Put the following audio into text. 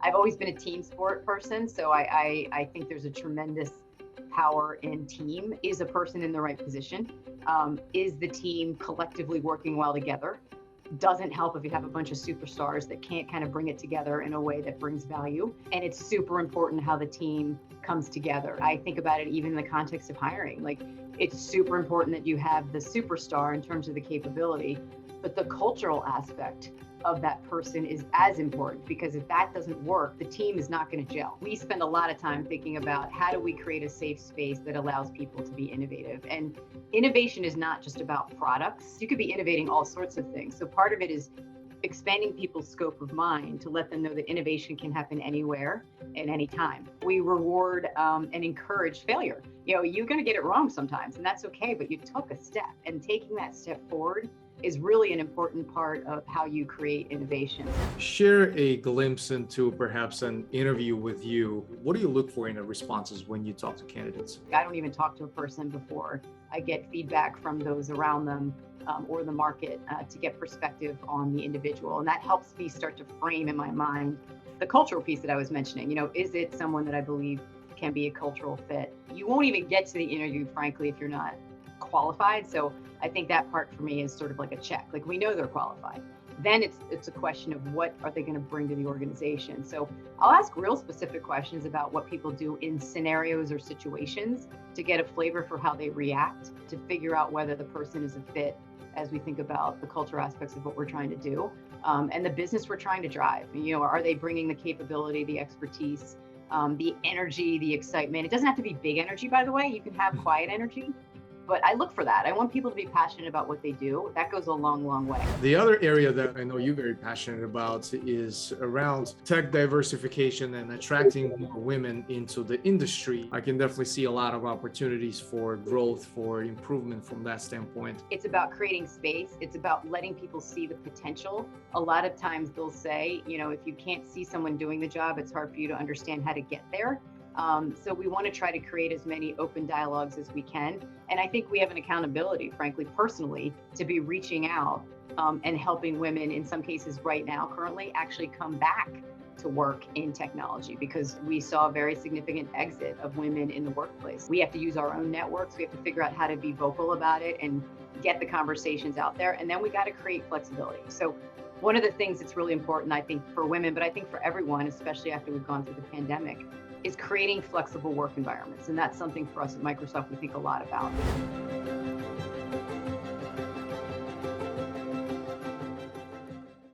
I've always been a team sport person, so I think there's a tremendous power in team. Is a person in the right position? Is the team collectively working well together? Doesn't help if you have a bunch of superstars that can't kind of bring it together in a way that brings value. And it's super important how the team comes together. I think about it even in the context of hiring. Like, it's super important that you have the superstar in terms of the capability, but the cultural aspect of that person is as important, because if that doesn't work, the team is not going to gel. We spend a lot of time thinking about how do we create a safe space that allows people to be innovative. And innovation is not just about products. You could be innovating all sorts of things. So part of it is expanding people's scope of mind to let them know that innovation can happen anywhere and anytime. We reward and encourage failure. You're going to get it wrong sometimes, and that's okay, but you took a step, and taking that step forward is really an important part of how you create innovation. Share a glimpse into perhaps an interview with you. What do you look for in the responses when you talk to candidates? I don't even talk to a person before I get feedback from those around them or the market to get perspective on the individual. And that helps me start to frame in my mind the cultural piece that I was mentioning. Is it someone that I believe can be a cultural fit? You won't even get to the interview, frankly, if you're not qualified. So I think that part for me is sort of like a check. Like, we know they're qualified. Then it's a question of what are they going to bring to the organization. So I'll ask real specific questions about what people do in scenarios or situations to get a flavor for how they react, to figure out whether the person is a fit as we think about the culture aspects of what we're trying to do and the business we're trying to drive. Are they bringing the capability, the expertise, the energy, the excitement? It doesn't have to be big energy, by the way. You can have quiet energy. But I look for that. I want people to be passionate about what they do. That goes a long, long way. The other area that I know you're very passionate about is around tech diversification and attracting more women into the industry. I can definitely see a lot of opportunities for growth, for improvement from that standpoint. It's about creating space. It's about letting people see the potential. A lot of times they'll say, if you can't see someone doing the job, it's hard for you to understand how to get there. So we want to try to create as many open dialogues as we can. And I think we have an accountability, frankly, personally, to be reaching out and helping women, in some cases right now, currently, actually come back to work in technology, because we saw a very significant exit of women in the workplace. We have to use our own networks. We have to figure out how to be vocal about it and get the conversations out there. And then we got to create flexibility. So one of the things that's really important, I think, for women, but I think for everyone, especially after we've gone through the pandemic, is creating flexible work environments. And that's something for us at Microsoft we think a lot about.